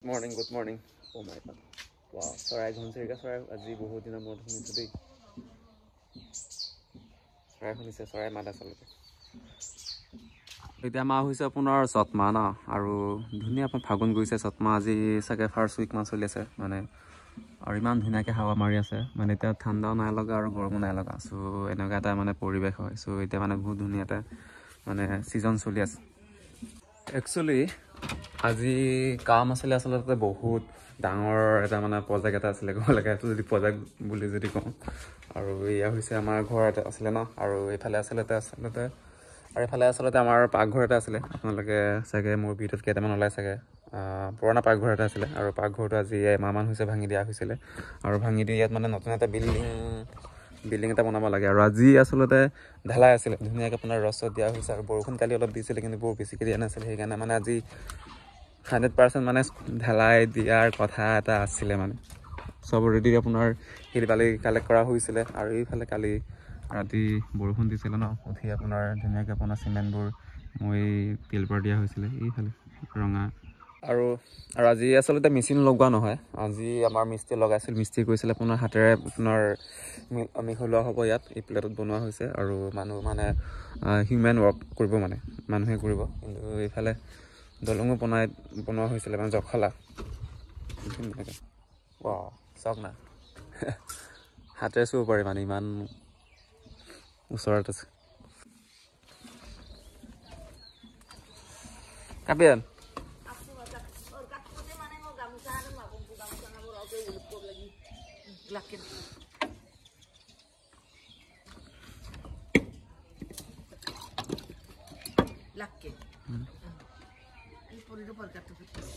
Morning, good morning. Oh my god. Wow. Sorry, ঘনচিৰিকা চৰাই আজি বহুত দিনৰ মূৰত শুনিছোঁ দেই। চৰাই শুনিছে, চৰাই মাত আচলতে। এতিয়া মাহ হৈছে আপোনাৰ চ'ত মাহ ন, আৰু ধুনীয়া আপোনাৰ ফাগুন গৈছে। চ'ত মাহ আজি চাগে ফাৰ্ষ্ট উইক মান চলি আছে মানে, আৰু ইমান ধুনীয়াকৈ হাৱা মাৰি আছে মানে। এতিয়া ঠাণ্ডাও নাই লগা আৰু গৰমো নাই লগা, চ' এনেকুৱা এটা মানে পৰিৱেশ হয়। চ' এতিয়া মানে বহুত ধুনীয়া এটা মানে ছিজন চলি আছে। একচুৱেলি আজি কাম আছিলে আচলতে, বহুত ডাঙৰ এটা মানে প্ৰজেক্ট এটা আছিলে ক'ব লাগে, এইটো যদি প্ৰজেক্ট বুলি যদি কওঁ। আৰু এয়া হৈছে আমাৰ ঘৰ এটা আছিলে ন, আৰু এইফালে আচলতে আৰু এইফালে আচলতে আমাৰ পাকঘৰ এটা আছিলে। আপোনালোকে চাগে মোৰ ভিডিঅ'ত কেইটামান ওলাই চাগে। পুৰণা পাকঘৰ এটা আছিলে, আৰু পাকঘৰটো আজি এমাহমান হৈছে ভাঙি দিয়া হৈছিলে। আৰু ভাঙি দি ইয়াত মানে নতুন এটা বিল্ডিং এটা বনাব লাগে। আৰু আজি আচলতে ঢালাই আছিলে, ধুনীয়াকৈ আপোনাৰ ৰছ দিয়া হৈছে। আৰু বৰষুণ কালি অলপ দিছিলে, কিন্তু বৰ বেছিকৈ দিয়া নাছিলে। সেইকাৰণে মানে আজি 100% মানে ঢালাই দিয়াৰ কথা এটা আছিলে মানে। চব ৰেডি, আপোনাৰ শিল বালি কালেক্ট কৰা হৈছিলে। আৰু এইফালে কালি ৰাতি বৰষুণ দিছিলে ন, উঠি আপোনাৰ ধুনীয়াকৈ আপোনাৰ চিমেণ্টবোৰ মই পিলপাৰ দিয়া হৈছিলে এইফালে ৰঙা। আৰু আজি আচলতে মেচিন লগোৱা নহয়, আজি আমাৰ মিস্ত্ৰী লগাইছিল। মিস্ত্ৰী কৈছিলে আপোনাৰ হাতেৰে আপোনাৰ মিহলোৱা হ'ব ইয়াত, এই প্লেটত বনোৱা হৈছে। আৰু মানুহ মানে হিউমেন ৱৰ্ক কৰিব, মানে মানুহে কৰিব। কিন্তু এইফালে দলঙো বনোৱা হৈছিলে মানে জখলা ধুনীয়াকৈ। ৱাও, চাওক না, হাতেৰে চুব পাৰি মানে, ইমান ওচৰত আছে। কাবিয়ান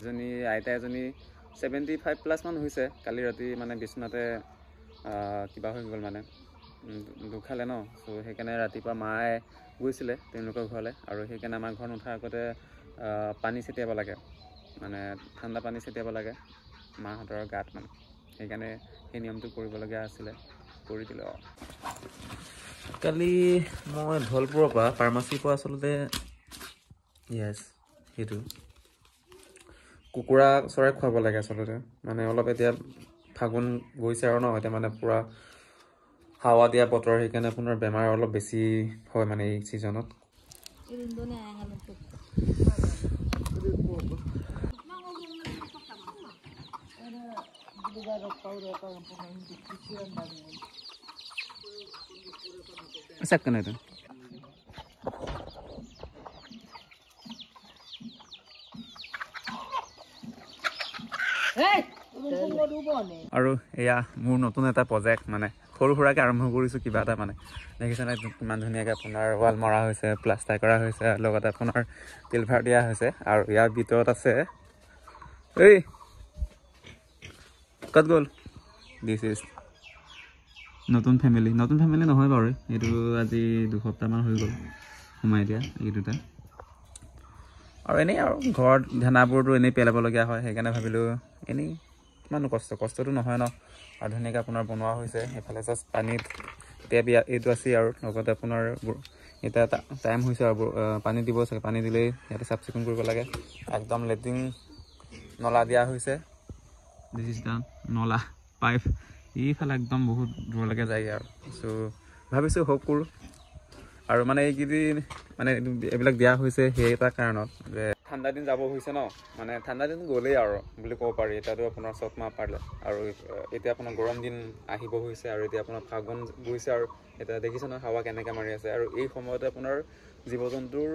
এজনী আইতা এজনী 75+ মান হৈছে। কালি ৰাতি মানে বিচনাতে কিবা হৈ গ'ল মানে, দুখালে ন। চ' সেইকাৰণে ৰাতিপুৱা মায়ে গৈছিলে তেওঁলোকৰ ঘৰলৈ। আৰু সেইকাৰণে আমাৰ ঘৰত নুঠাৰ আগতে পানী ছটিয়াব লাগে, মানে ঠাণ্ডা পানী ছটিয়াব লাগে মাহঁতৰ গাত মানে। সেইকাৰণে সেই নিয়মটো কৰিবলগীয়া আছিলে, কৰি দিলোঁ আৰু। কালি মই ধলপুৰৰ পৰা ফাৰ্মাচীৰ পৰা আচলতে সেইটো কুকুৰা চৰাই খুৱাব লাগে আচলতে। মানে অলপ এতিয়া ফাগুন গৈছে আৰু ন, এতিয়া মানে পূৰা হাৱা দিয়া বতৰ, সেইকাৰণে আপোনাৰ বেমাৰ অলপ বেছি হয় মানে এই ছিজনত। আৰু এয়া মোৰ নতুন এটা প্ৰজেক্ট, মানে সৰু সুৰাকৈ আৰম্ভ কৰিছোঁ কিবা এটা মানে। দেখিছেনে কিমান ধুনীয়াকৈ আপোনাৰ ৱাল মৰা হৈছে, প্লাষ্টাৰ কৰা হৈছে, লগতে আপোনাৰ পিলভাৰ দিয়া হৈছে। আৰু ইয়াৰ ভিতৰত আছে এই ক'ত গ'ল, দিছ ইজ নতুন ফেমিলি নহয় বাৰু, এইটো আজি 2 সপ্তাহমান হৈ গ'ল সোমাই দিয়া এই দুটা। আৰু এনেই আৰু ঘৰত ধানাবোৰতো এনেই পেলাবলগীয়া হয়, সেইকাৰণে ভাবিলোঁ এনেই কিমানো কষ্টটো নহয় ন। আৰু ধুনীয়াকৈ আপোনাৰ বনোৱা হৈছে। সেইফালে জাষ্ট পানীত টেপ এইটো আছেই, আৰু লগতে আপোনাৰ এতিয়া টাইম হৈছে আৰু পানী দিব চাগে। পানী দিলেই ইয়াতে চাফ চিকুণ কৰিব লাগে। একদম লেট্ৰিন নলা দিয়া হৈছে, দিছ ইজ ডান নলা পাইপ এইফালে একদম বহুত দূৰলৈকে যায় আৰু। চ' ভাবিছোঁ হওক কৰোঁ। আৰু মানে এইকেইদিন মানে এইবিলাক দিয়া হৈছে সেই এটা কাৰণত যে ঠাণ্ডা দিন যাব হৈছে ন, মানে ঠাণ্ডা দিন গ'লেই আৰু বুলি ক'ব পাৰি। এতিয়াতো আপোনাৰ চ'ত মাহ পাৰিলে, আৰু এতিয়া আপোনাৰ গৰম দিন আহিব হৈছে। আৰু এতিয়া আপোনাৰ ফাগুন গৈছে, আৰু এতিয়া দেখিছে ন হাৱা কেনেকৈ মাৰি আছে। আৰু এই সময়তে আপোনাৰ জীৱ জন্তুৰ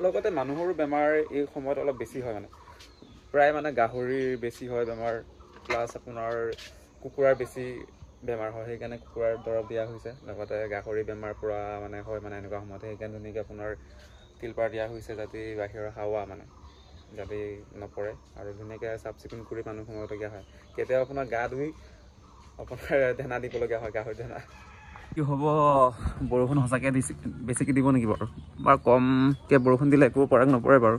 লগতে মানুহৰো বেমাৰ এই সময়ত অলপ বেছি হয় মানে। প্ৰায় মানে গাহৰিৰ বেছি হয় বেমাৰ, প্লাছ আপোনাৰ কুকুৰাৰ বেছি বেমাৰ হয়। সেইকাৰণে কুকুৰাৰ দৰৱ দিয়া হৈছে, লগতে গাহৰি বেমাৰ পূৰা মানে হয় মানে এনেকুৱা সময়তে। সেইকাৰণে ধুনীয়াকৈ আপোনাৰ টিলপাৰ দিয়া হৈছে, যাতে বাহিৰৰ হাৱা মানে যাতে নপৰে। আৰু ধুনীয়াকৈ চাফ চিকুণ কৰি মানুহ সোমাবলগীয়া হয়। কেতিয়াবা আপোনাৰ গা ধুই আপোনাৰ দানা দিবলগীয়া হয়, গাহৰি দানা। কি হ'ব, বৰষুণ সঁচাকৈ বেছিকৈ দিব নেকি বাৰু কমকৈ বৰষুণ দিলে একো পৰাগ নপৰে বাৰু।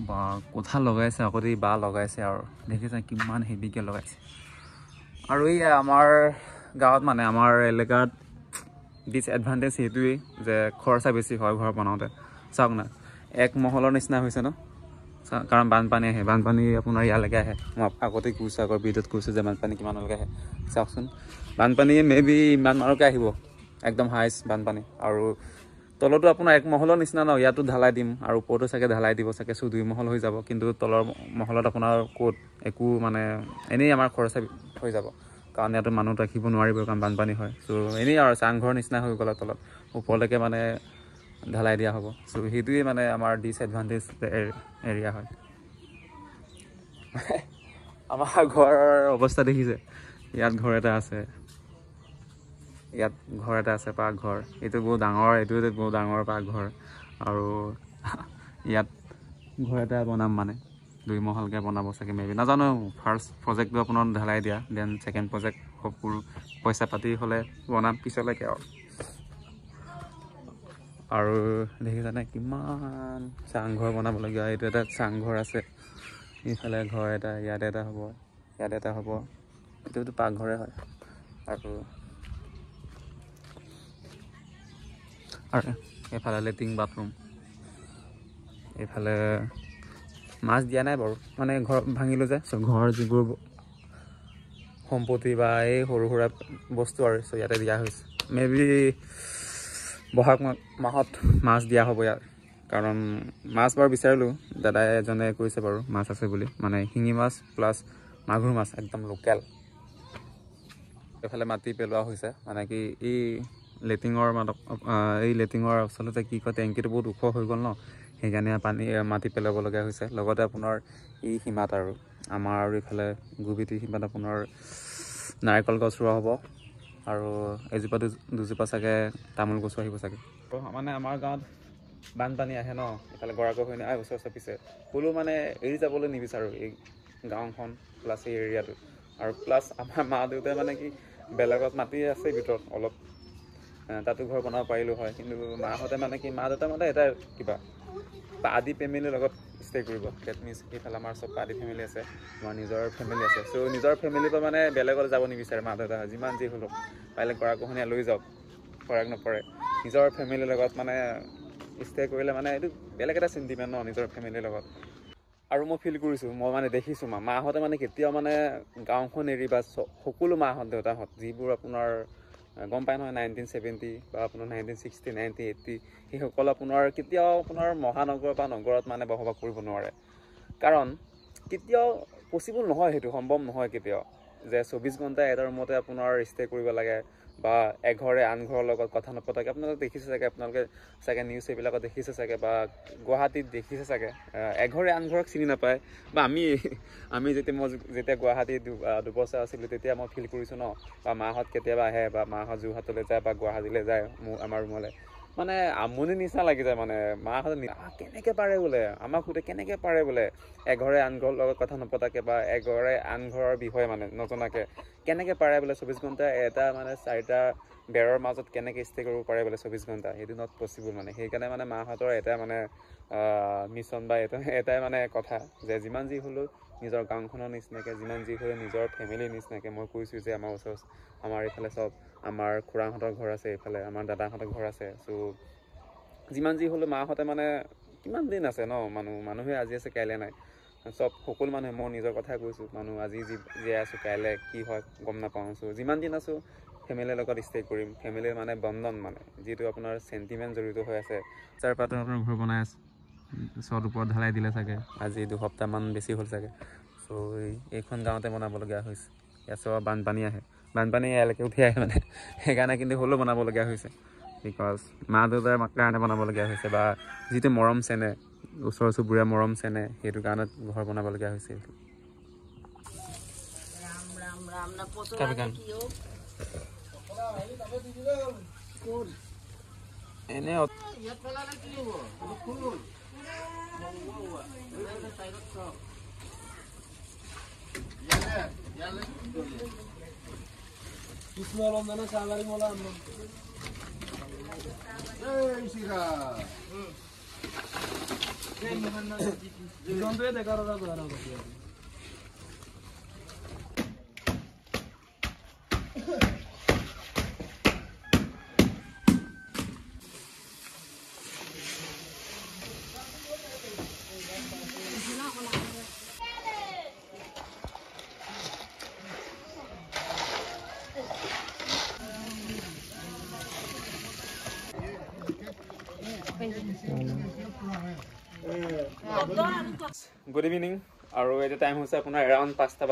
বা কঁঠাল লগাইছে আকৌ দেই, বা লগাইছে, আৰু দেখিছে কিমান হেভিকৈ লগাইছে। আৰু এই আমাৰ গাঁৱত মানে আমাৰ এলেকাত ডিছএডভান্টেজ সেইটোৱেই যে খৰচা বেছি হয় ঘৰ বনাওঁতে। চাওক না, এক মহলৰ নিচিনা হৈছে ন। চ' কাৰণ বানপানী আহে, বানপানী আপোনাৰ ইয়ালৈকে আহে। মই আগতেই কৈছোঁ, আগৰ ভিডিঅ'ত কৈছোঁ যে বানপানী কিমানলৈকে আহে চাওকচোন। বানপানী মেবি ইমানলৈকে আহিব, একদম হাইষ্ট বানপানী। আৰু তলতো আপোনাৰ এক মহলৰ নিচিনা ন, ইয়াতো ঢালাই দিম আৰু ওপৰতো চাগে ঢালাই দিব চাগে, চ' 2 মহল হৈ যাব। কিন্তু তলৰ মহলত আপোনাৰ ক'ত একো মানে এনেই আমাৰ খৰচা হৈ যাব, কাৰণ ইয়াতো মানুহ ৰাখিব নোৱাৰিব, কাৰণ বানপানী হয়। চ' এনেই আৰু চাংঘৰ নিচিনা হৈ গ'ল তলত, ওপৰলৈকে মানে ঢালাই দিয়া হ'ব। চ' সেইটোৱে মানে আমাৰ ডিছএডভান্টেজ এৰিয়া হয়। আমাৰ ঘৰৰ অৱস্থা দেখিছে, ইয়াত ঘৰ এটা আছে, ইয়াত ঘৰ এটা আছে, পাকঘৰ। এইটো বহুত ডাঙৰ, এইটো বহুত ডাঙৰ পাকঘৰ। আৰু ইয়াত ঘৰ এটা বনাম মানে 2 মহলকৈ বনাব চাগে মেবি, নাজানো। ফাৰ্ষ্ট প্ৰজেক্টটো আপোনাৰ ঢালাই দিয়া, দেন ছেকেণ্ড প্ৰজেক্ট সকলো পইচা পাতি হ'লে বনাম পিছলৈকে আৰু দেখিছানে কিমান চাংঘৰ বনাবলগীয়া। এইটো এটা চাংঘৰ আছে, ইফালে ঘৰ এটা, ইয়াত এটা হ'ব, ইয়াত এটা হ'ব। এইটোতো পাকঘৰে হয়। আৰু এইফালে লেট্ৰিন বাথৰুম। এইফালে মাছ দিয়া নাই বাৰু, মানে ঘৰ ভাঙিলোঁ যে, চ' ঘৰৰ যিবোৰ সম্পত্তি বা এই সৰু সুৰা বস্তু আৰু, চ' ইয়াতে দিয়া হৈছে। মেবি বহাগ মাহত মাছ দিয়া হ'ব ইয়াত, কাৰণ মাছ বাৰু বিচাৰিলোঁ, দাদাই এজনে কৈছে বাৰু মাছ আছে বুলি, মানে শিঙি মাছ প্লাছ মাগুৰ মাছ একদম লোকেল। এইফালে মাটি পেলোৱা হৈছে, মানে কি এই লেট্ৰিনৰ আচলতে কি কয়, টেংকিটো বহুত ওখ হৈ গ'ল ন, সেইকাৰণে মাটি পেলাবলগীয়া হৈছে। লগতে আপোনাৰ এই সীমাত আৰু আমাৰ আৰু ইফালে গুবিটিৰ সীমাত আপোনাৰ নাৰিকল গছ ৰোৱা হ'ব, আৰু এজোপা দুজোপা চাগে তামোল গছো আহিব চাগে। মানে আমাৰ গাঁৱত বানপানী আহে ন, ইফালে গৰাখহনীয়া আহে ওচৰ পিছে, হ'লেও মানে এৰি যাবলৈ নিবিচাৰোঁ এই গাঁওখন প্লাছ এই এৰিয়াটো। আৰু প্লাছ আমাৰ মা দেউতাই মানে কি বেলেগত মাটি আছে ভিতৰত অলপ, তাতো ঘৰ বনাব পাৰিলোঁ হয়, কিন্তু মাহঁতে মানে কি মা দেউতা মানে এটাই কিবা আদি ফেমিলিৰ লগত ষ্টে' কৰিব। ডেট মিনছ সেইফালে আমাৰ চব আদি ফেমিলি আছে, আমাৰ নিজৰ ফেমিলি আছে। চ' নিজৰ ফেমিলিৰ পৰা মানে বেলেগত যাব নিবিচাৰে মা দেউতা, যিমান যি হ'লেও পাৰিলে গৰাখহনীয়া লৈ যাওক, ফৰক নপৰে। নিজৰ ফেমিলিৰ লগত মানে ষ্টে' কৰিলে মানে এইটো বেলেগ এটা চেণ্টিমেণ্ট ন নিজৰ ফেমিলিৰ লগত। আৰু মই ফিল কৰিছোঁ, মই মানে দেখিছোঁ মাহঁতে মানে কেতিয়াও মানে গাঁওখন এৰি বা সকলো মাহঁত দেউতাহঁত যিবোৰ আপোনাৰ গম পায় নহয় 1970 বা আপোনাৰ 1960 1980, সেইসকল আপোনাৰ কেতিয়াও আপোনাৰ মহানগৰ বা নগৰত মানে বসবাস কৰিব নোৱাৰে, কাৰণ কেতিয়াও পচিবল নহয়, সেইটো সম্ভৱ নহয় কেতিয়াও যে 24 ঘণ্টা এটা ৰুমতে আপোনাৰ ষ্টে' কৰিব লাগে, বা এঘৰে আন ঘৰৰ লগত কথা নপতাকে। আপোনালোকে দেখিছে চাগে, আপোনালোকে চাগে নিউজ এইবিলাকত দেখিছে চাগে, বা গুৱাহাটীত দেখিছে চাগে, এঘৰে আন ঘৰক চিনি নাপায়। বা মই যেতিয়া গুৱাহাটীত 2 বছৰ আছিলোঁ, তেতিয়া মই ফিল কৰিছোঁ ন, বা মাহঁত কেতিয়াবা আহে, বা মাহঁত যোৰহাটলৈ যায় বা গুৱাহাটীলৈ যায় আমাৰ ৰুমলৈ, মানে আমনি নিচিনা লাগি যায়। মানে মাহঁতে কেনেকৈ পাৰে বোলে, আমাক সোধে কেনেকৈ পাৰে বোলে এঘৰে আন ঘৰৰ লগত কথা নপতাকে, বা এঘৰে আন ঘৰৰ বিষয়ে মানে নজনাকৈ কেনেকৈ পাৰে বোলে 24 ঘণ্টা এটা মানে 4টা বেৰৰ মাজত কেনেকৈ ষ্টে' কৰিব পাৰে বোলে 24 ঘণ্টা, সেইটো নট পচিবল মানে। সেইকাৰণে মানে মাহঁতৰ এটাই মানে মিছন বা এটাই মানে কথা যে যিমান যি হ'লেও নিজৰ গাঁওখনৰ নিচিনাকৈ, যিমান যি হ'লেও নিজৰ ফেমিলিৰ নিচিনাকৈ। মই কৈছোঁ যে আমাৰ এইফালে চব আমাৰ খুৰাহঁতৰ ঘৰ আছে, এইফালে আমাৰ দাদাহঁতৰ ঘৰ আছে। চ' যিমান যি হ'লেও মাহঁতে মানে কিমান দিন আছে ন, মানুহে আজি আছে কাইলৈ নাই, চব সকলো মানুহে, মই নিজৰ কথাই কৈছোঁ, মানুহ আজি জীয়াই আছোঁ, কাইলৈ কি হয় গম নাপাওঁ। চ' যিমান দিন আছোঁ ফেমিলিৰ লগত ষ্টে' কৰিম, ফেমিলিৰ মানে বন্ধন মানে যিটো আপোনাৰ চেণ্টিমেণ্ট জড়িত হৈ আছে। তাৰ পৰা আপোনাৰ ঘৰ বনাই আছে, চত ওপৰত ঢালাই দিলে চাগে, আজি 2 সপ্তাহমান বেছি হ'ল চাগে। চ' এইখন গাঁৱতে বনাবলগীয়া হৈছে। ইয়াত চব বানপানী আহে, বানপানী ইয়ালৈকে উঠি আহে মানে, সেইকাৰণে কিন্তু হ'লেও বনাবলগীয়া হৈছে, বিকজ মা দেউতাৰ কাৰণে বনাবলগীয়া হৈছে, বা যিটো মৰম চেনেহ, ওচৰ চুবুৰীয়া মৰম চেনেহ, সেইটো কাৰণে ঘৰ বনাবলগীয়া হৈছে। এনে গুড ইভিনিং আৰু এতিয়া টাইম হৈছে আপোনাৰ এৰাউণ্ড 5টা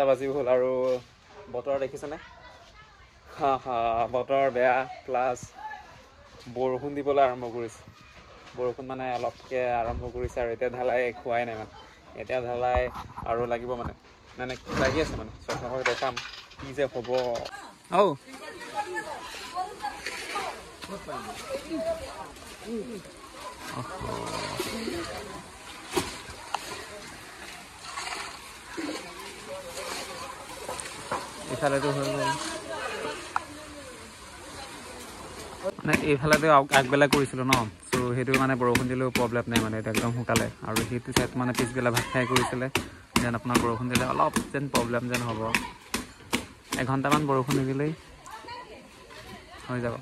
বাজিও হ'ল আৰু বতৰ দেখিছেনে বতৰ বেয়া প্লাছ বৰষুণ দিবলৈ আৰম্ভ কৰিছে বৰষুণ মানে অলপকৈ আৰম্ভ কৰিছে আৰু এতিয়া ঢালাই খোৱাই নাই মানে এতিয়া ঢালাই আৰু লাগিব মানে লাগি আছে মানে চব দেখাম কি যে হ'ব ইফালেতো হৈ গ'ল মানে এইফালেতো আগবেলা কৰিছিলোঁ ন চ' সেইটো মানে বৰষুণ দিলেও প্ৰব্লেম নাই মানে এতিয়া একদম শুকালে আৰু সেইটো চাইড মানে পিছবেলা ভাত খাই কৰিছিলে যেন আপোনাৰ বৰষুণ দিলে অলপ যেন প্ৰব্লেম যেন হ'ব এঘণ্টামান বৰষুণ নিদিলেই হৈ যাব